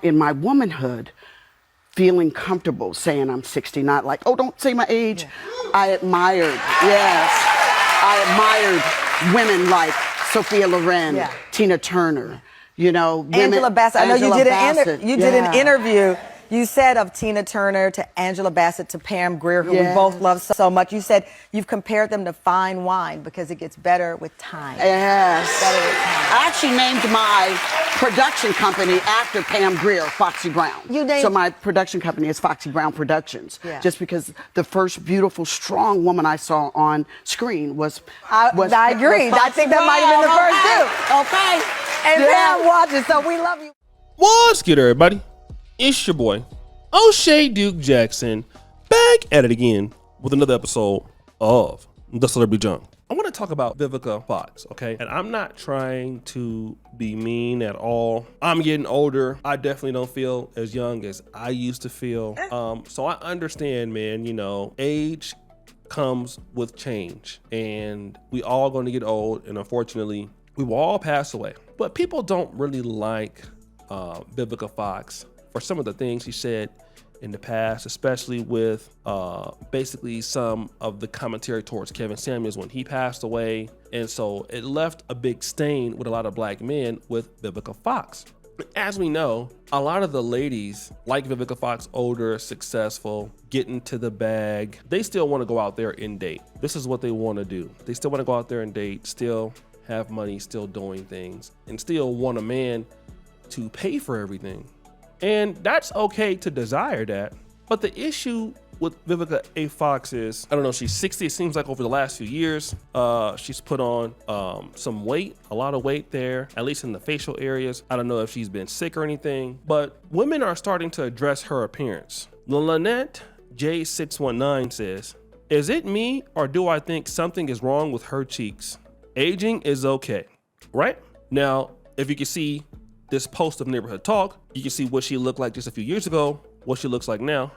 in my womanhood, feeling comfortable saying I'm 60, not like, oh, don't say my age. Yeah. I admired women like Sophia Loren, Tina Turner, you know, women, Angela Bassett. I know you did an interview. You said of Tina Turner to Angela Bassett to Pam Grier, who we both love so much. You said you've compared them to fine wine because it gets better with time. Yes. Better with time. I actually named my production company after Pam Grier, Foxy Brown. So my production company is Foxy Brown Productions. Yeah. Just because the first beautiful, strong woman I saw on screen was I agree. I think that might have been the first too. Okay. And Pam watches, so we love you. What's good, everybody? It's your boy, O'Shea Duke Jackson, back at it again with another episode of The Celebrity Junk. I want to talk about Vivica Fox, okay? And I'm not trying to be mean at all. I'm getting older. I definitely don't feel as young as I used to feel. So I understand, man, you know, age comes with change. And we all going to get old. And unfortunately, we will all pass away. But people don't really like Vivica Fox for some of the things she said in the past, especially with basically some of the commentary towards Kevin Samuels when he passed away. And so it left a big stain with a lot of black men with Vivica Fox. As we know, a lot of the ladies like Vivica Fox, older, successful, getting to the bag, they still want to go out there and date. This is what they want to do. They still want to go out there and date, still have money, still doing things, and still want a man to pay for everything. And that's okay to desire that. But the issue with Vivica A. Fox is, I don't know, she's 60. It seems like over the last few years, she's put on some weight, a lot of weight there, at least in the facial areas. I don't know if she's been sick or anything, but women are starting to address her appearance. Lynette J619 says, is it me or do I think something is wrong with her cheeks? Aging is okay, right? Now, if you can see this post of Neighborhood Talk, you can see what she looked like just a few years ago, what she looks like now.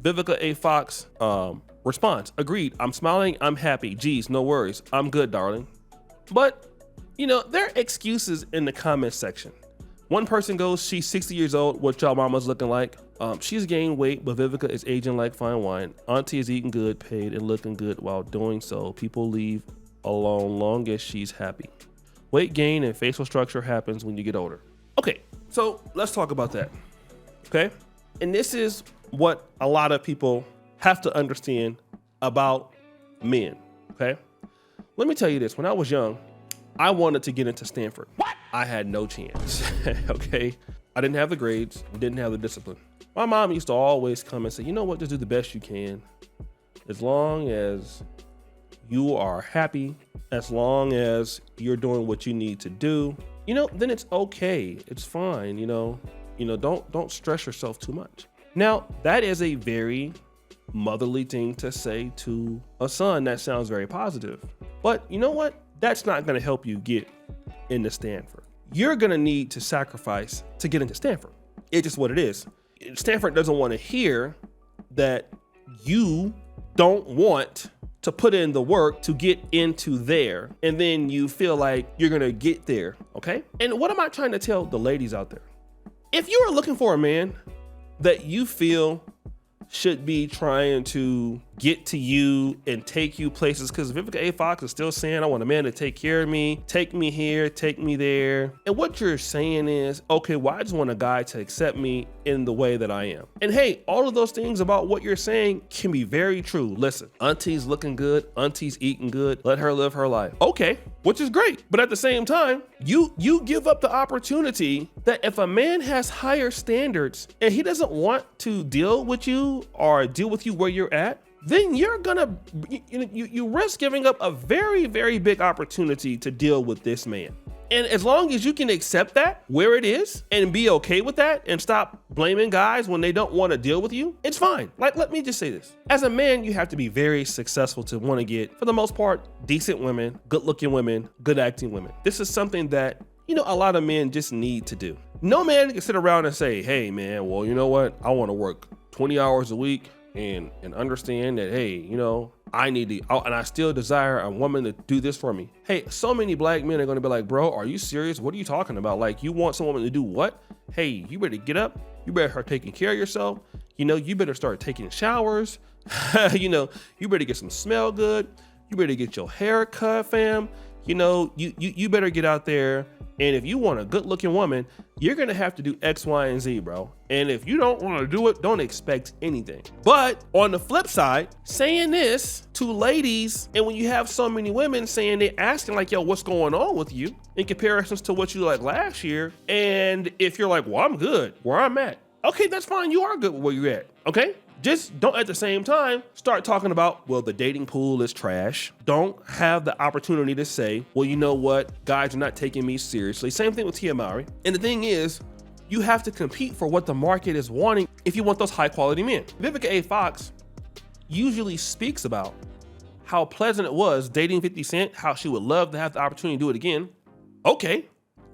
Vivica A. Fox responds, agreed, I'm smiling, I'm happy, geez, no worries, I'm good, darling. But, you know, there are excuses in the comments section. One person goes, she's 60 years old, what y'all mama's looking like. She's gained weight, but Vivica is aging like fine wine. Auntie is eating good, paid, and looking good while doing so. People leave alone long as she's happy. Weight gain and facial structure happens when you get older. Okay, so let's talk about that, okay? And this is what a lot of people have to understand about men, okay? Let me tell you this, when I was young, I wanted to get into Stanford. What? I had no chance, okay? I didn't have the grades, didn't have the discipline. My mom used to always come and say, you know what, just do the best you can. As long as you are happy, as long as you're doing what you need to do, you know, then it's okay. It's fine. You know, don't stress yourself too much. Now, that is a very motherly thing to say to a son. That sounds very positive. But you know what? That's not going to help you get into Stanford. You're going to need to sacrifice to get into Stanford. It's just what it is. Stanford doesn't want to hear that you don't want to put in the work to get into there, and then you feel like you're gonna get there, okay? And what am I trying to tell the ladies out there? If you are looking for a man that you feel should be trying to get to you and take you places, because Vivica A. Fox is still saying, I want a man to take care of me, take me here, take me there. And what you're saying is, okay, well, I just want a guy to accept me in the way that I am. And hey, all of those things about what you're saying can be very true. Listen, auntie's looking good, auntie's eating good, let her live her life. Okay, which is great. But at the same time, you give up the opportunity that if a man has higher standards and he doesn't want to deal with you or deal with you where you're at, then you're gonna, you risk giving up a very, very big opportunity to deal with this man. And as long as you can accept that where it is and be okay with that and stop blaming guys when they don't want to deal with you, it's fine. Like, let me just say this. As a man, you have to be very successful to want to get, for the most part, decent women, good looking women, good acting women. This is something that, you know, a lot of men just need to do. No man can sit around and say, hey man, well, you know what? I want to work 20 hours a week. and understand that, hey, you know, I need to, and I still desire a woman to do this for me. Hey, so many black men are going to be like, bro, are you serious? What are you talking about? Like, you want some woman to do what? Hey, you better get up. You better start taking care of yourself. You know, you better start taking showers. You know, you better get some smell good. You better get your hair cut, fam. You know, you better get out there. And if you want a good looking woman, you're going to have to do X, Y, and Z, bro. And if you don't want to do it, don't expect anything. But on the flip side, saying this to ladies, and when you have so many women saying, they're asking like, yo, what's going on with you in comparisons to what you like last year? And if you're like, well, I'm good where I'm at. Okay, that's fine. You are good where you're at. Okay. Just don't at the same time start talking about, well, the dating pool is trash. Don't have the opportunity to say, well, you know what? Guys are not taking me seriously. Same thing with Tia Mowry. And the thing is, you have to compete for what the market is wanting if you want those high quality men. Vivica A. Fox usually speaks about how pleasant it was dating 50 Cent, how she would love to have the opportunity to do it again. Okay,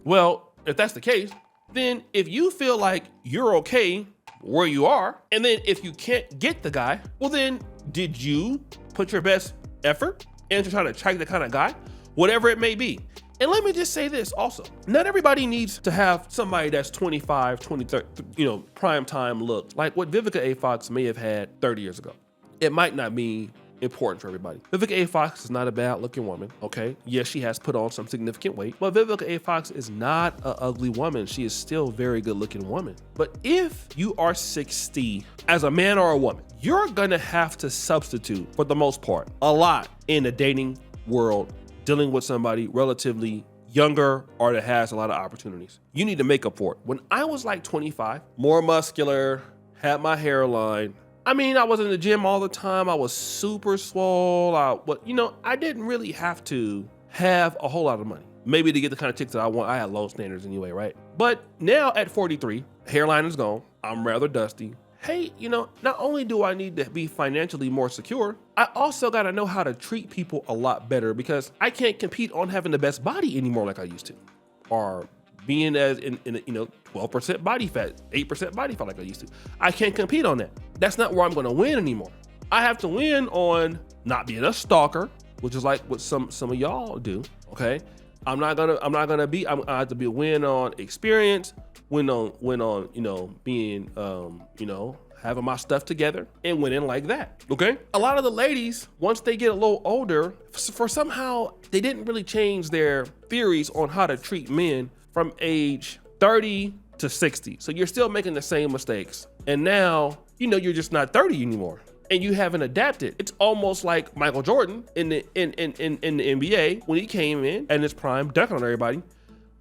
well, if that's the case, then if you feel like you're okay where you are, and then if you can't get the guy, well then, did you put your best effort into trying to attract the kind of guy? Whatever it may be. And let me just say this also, not everybody needs to have somebody that's 25, 23, you know, prime time look, like what Vivica A. Fox may have had 30 years ago. It might not be important for everybody. Vivica A. Fox is not a bad looking woman, okay? Yes, she has put on some significant weight, but Vivica A. Fox is not an ugly woman. She is still a very good looking woman. But if you are 60 as a man or a woman, you're gonna have to substitute, for the most part, a lot in the dating world, dealing with somebody relatively younger or that has a lot of opportunities. You need to make up for it. When I was like 25, more muscular, had my hairline, I mean, I was in the gym all the time. I was super swole. But you know, I didn't really have to have a whole lot of money. Maybe to get the kind of chicks that I want. I had low standards anyway, right? But now at 43, hairline is gone. I'm rather dusty. Hey, you know, not only do I need to be financially more secure, I also got to know how to treat people a lot better, because I can't compete on having the best body anymore like I used to, or being as in you know, 12% body fat, 8% body fat like I used to. I can't compete on that. That's not where I'm going to win anymore. I have to win on not being a stalker, which is like what some of y'all do. Okay, I have to be a win on experience, win on you know, being you know, having my stuff together and winning like that. Okay, a lot of the ladies, once they get a little older, for somehow they didn't really change their theories on how to treat men from age 30 to 60. So you're still making the same mistakes. And now, you know, you're just not 30 anymore and you haven't adapted. It's almost like Michael Jordan in the NBA when he came in his prime, dunking on everybody.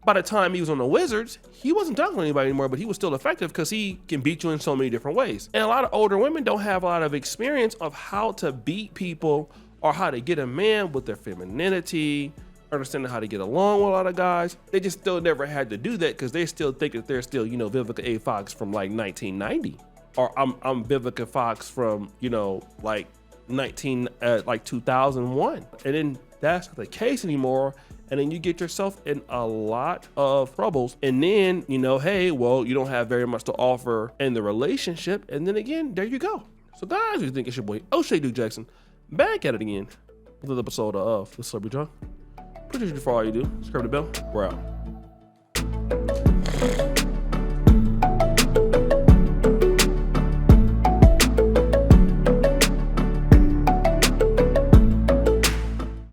By the time he was on the Wizards, he wasn't dunking on anybody anymore, but he was still effective because he can beat you in so many different ways. And a lot of older women don't have a lot of experience of how to beat people or how to get a man with their femininity, understanding how to get along with a lot of guys. They just still never had to do that because they still think that they're still, you know, Vivica A. Fox from like 1990, or I'm Vivica Fox from, you know, like 2001. And then that's not the case anymore. And then you get yourself in a lot of troubles. And then, you know, hey, well, you don't have very much to offer in the relationship. And then again, there you go. So guys, you think it's your boy O'Shea Duke Jackson back at it again with another episode of The Celebrity Junk. Appreciate you for all you do. Subscribe to the bell. We're out.